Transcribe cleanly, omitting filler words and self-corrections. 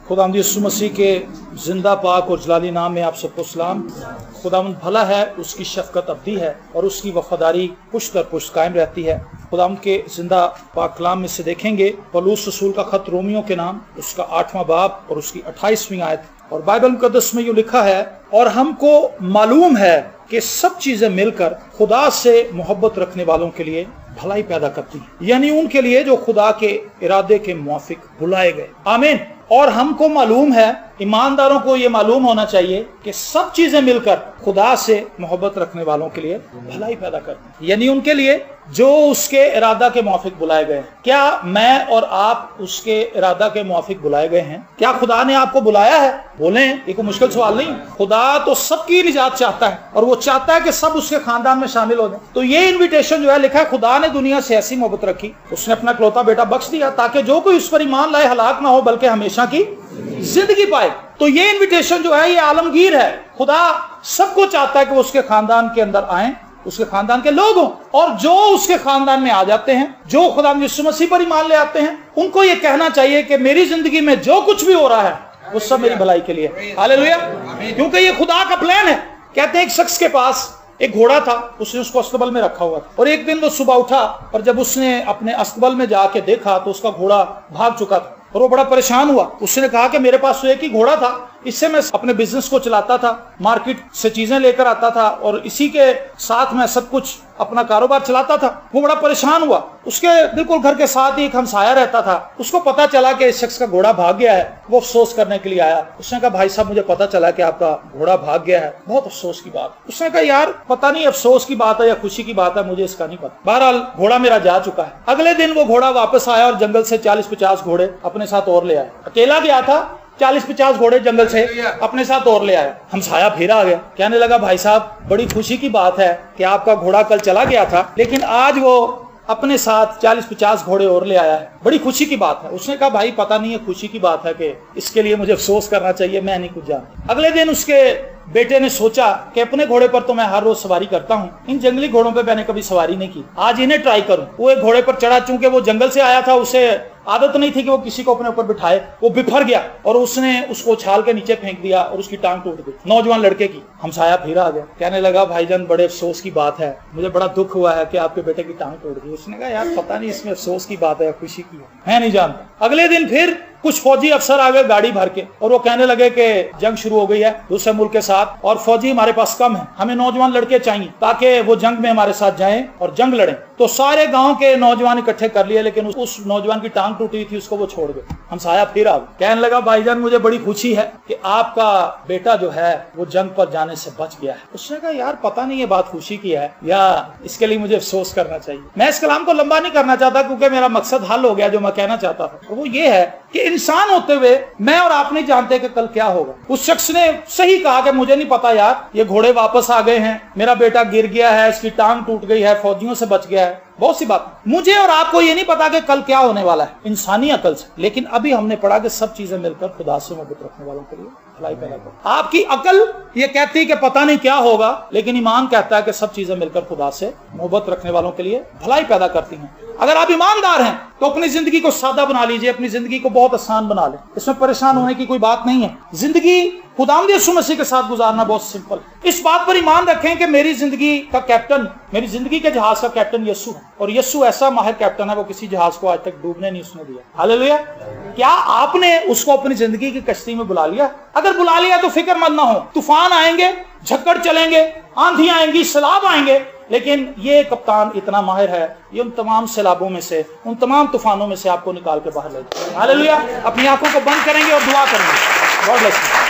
खुदावंद यीशु मसीह के जिंदा पाक और जलाली नाम में आप सबको सलाम। खुदावंद भला है, उसकी शफकत अब्दी है और उसकी वफादारी पुश्त दर पुश्त कायम रहती है। खुदावंद के जिंदा पाक कलाम में से देखेंगे पौलुस रसूल का खत रोमियो के नाम, उसका 8वां बाब और उसकी 28वीं आयत। और बाइबल मुकद्दस में यूं लिखा है, और हमको मालूम है कि सब चीजें मिलकर खुदा से मोहब्बत रखने वालों के लिए भलाई पैदा करती है, यानी उनके लिए जो खुदा के इरादे के मुआफिक बुलाए गए। आमीन। और हमको मालूम है, ईमानदारों को ये मालूम होना चाहिए कि सब चीजें मिलकर खुदा से मोहब्बत रखने वालों के लिए भलाई पैदा करती है, यानी उनके लिए जो उसके इरादा के मुआफिक बुलाए गए हैं। क्या मैं और आप उसके इरादा के मुआफिक बुलाए गए हैं? क्या खुदा ने आपको बुलाया है? बोलें, ये कोई मुश्किल सवाल नहीं। खुदा तो सबकी निजात चाहता है और वो चाहता है कि सब उसके खानदान में शामिल हो जाए। तो ये इन्विटेशन जो है, लिखा है खुदा ने दुनिया से ऐसी मोहब्बत रखी, उसने अपना इकलौता बेटा बख्श दिया ताकि जो कोई उस पर ईमान लाए हलाक ना हो बल्कि हमेशा की जिंदगी पाए। तो ये इन्विटेशन जो है ये आलमगीर है। खुदा सबको चाहता है कि वो उसके खानदान के अंदर आए, उसके खानदान के लोग हों, और जो उसके खानदान में आ जाते हैं, जो खुदा यीशु मसीह पर ईमान ले आते हैं, उनको ये कहना चाहिए कि मेरी जिंदगी में जो कुछ भी हो रहा है वो सब मेरी भलाई के लिए। हालेलुया। क्योंकि ये खुदा का प्लान है। कहते हैं एक शख्स के पास एक घोड़ा था, उसने उसको अस्तबल में रखा हुआ था, और एक दिन वो सुबह उठा और जब उसने अपने अस्तबल में जाके देखा तो उसका घोड़ा भाग चुका था और वो बड़ा परेशान हुआ। उसने कहा कि मेरे पास तो एक ही घोड़ा था, इससे मैं अपने बिजनेस को चलाता था, मार्केट से चीजें लेकर आता था और इसी के साथ मैं सब कुछ अपना कारोबार चलाता था। वो बड़ा परेशान हुआ। उसके बिल्कुल घर के साथ ही एक हमसाया रहता था। उसको पता चला कि इस शख्स का घोड़ा भाग गया है। वो अफसोस करने के लिए आया। उसने कहा, भाई साहब, मुझे पता चला कि आपका घोड़ा भाग गया है, बहुत अफसोस की बात। उसने कहा, यार पता नहीं अफसोस की बात है या खुशी की बात है, मुझे इसका नहीं पता। बहरहाल घोड़ा मेरा जा चुका है। अगले दिन वो घोड़ा वापस आया और जंगल से 40-50 घोड़े अपने साथ और ले आया। अकेला गया था, 40-50 घोड़े जंगल से अपने साथ और ले आया। हमसाया फिर आ गया, कहने लगा, भाई साहब, बड़ी खुशी की बात है कि आपका घोड़ा कल चला गया था, लेकिन आज वो अपने साथ 40-50 घोड़े और ले आया है, बड़ी खुशी की बात है। उसने कहा, भाई पता नहीं है खुशी की बात है कि इसके लिए मुझे अफसोस करना चाहिए, मैं नहीं कुछ जानता। अगले दिन उसके बेटे ने सोचा कि अपने घोड़े पर तो मैं हर रोज सवारी करता हूँ, इन जंगली घोड़ों पे मैंने कभी सवारी नहीं की, आज इन्हें ट्राई करूं। वो एक घोड़े पर चढ़ा, चूंकि वो जंगल से आया था, उसे आदत नहीं थी कि वो किसी को अपने ऊपर बिठाए। वो बिफर गया और उसने उसको उछाल के नीचे फेंक दिया और उसकी टांग टूट गई, नौजवान लड़के की। हमसाया फिर आ गया, कहने लगा, भाईजान बड़े अफसोस की बात है, मुझे बड़ा दुख हुआ है कि आपके बेटे की टांग टूट गई। उसने कहा, यार पता नहीं इसमें अफसोस की बात है या खुशी की है, मैं नहीं जानता। अगले दिन फिर कुछ फौजी अफसर आ गए गाड़ी भर के और वो कहने लगे कि जंग शुरू हो गई है दूसरे मुल्क के साथ और फौजी हमारे पास कम है, हमें नौजवान लड़के चाहिए ताकि वो जंग में हमारे साथ जाएं और जंग लड़ें। तो सारे गांव के नौजवान इकट्ठे कर लिए, लेकिन उस नौजवान की टांग टूटी थी, उसको वो छोड़ गए। हमसाया फिर आ गया, कहने लगा, भाईजान मुझे बड़ी खुशी है कि आपका बेटा जो है वो जंग पर जाने से बच गया है। उसने कहा, यार पता नहीं ये बात खुशी की है या इसके लिए मुझे अफसोस करना चाहिए। मैं इस कलाम को लंबा नहीं करना चाहता क्योंकि मेरा मकसद हल हो गया जो मैं कहना चाहता था। वो ये है कि इंसान होते हुए मैं और आप नहीं जानते कि कल क्या होगा। उस शख्स ने सही कहा कि मुझे नहीं पता यार, ये घोड़े वापस आ गए हैं, मेरा बेटा गिर गया है, इसकी टांग टूट गई है, फौजियों से बच गया है, बहुत सी बात। मुझे और आपको ये नहीं पता कि कल क्या होने वाला है इंसानी अकल से, लेकिन अभी हमने पढ़ा कि सब चीजें मिलकर खुदा से मोहब्बत रखने वालों के लिए भलाई पैदा करती। आपकी अकल ये कहती है कि पता नहीं क्या होगा, लेकिन ईमान कहता है कि सब चीजें मिलकर खुदा से मोहब्बत रखने वालों के लिए भलाई पैदा करती हैं। अगर आप ईमानदार हैं तो अपनी जिंदगी को सादा बना लीजिए, अपनी जिंदगी को बहुत आसान बना लें। इसमें परेशान होने की कोई बात नहीं है। जिंदगी खुदावंद यीशु मसीह के साथ गुजारना बहुत सिंपल है। इस बात पर ईमान रखें कि मेरी जिंदगी का कैप्टन, मेरी जिंदगी के जहाज का कैप्टन यीशु है, और यीशु ऐसा माहिर कैप्टन है, वो किसी जहाज को आज तक डूबने नहीं उसने दिया। हालेलुया। क्या आपने उसको अपनी जिंदगी की कश्ती में बुला लिया? अगर बुला लिया तो फिक्रमंद ना हो, तूफान आएंगे, झक्कड़ चलेंगे, आंधी आएंगी, सैलाब आएंगे, लेकिन ये कप्तान इतना माहिर है, ये उन तमाम सैलाबों में से, उन तमाम तूफानों में से आपको निकाल के बाहर ले जाएगा। हालेलुया। अपनी आंखों को बंद करेंगे और दुआ करेंगे। God bless you.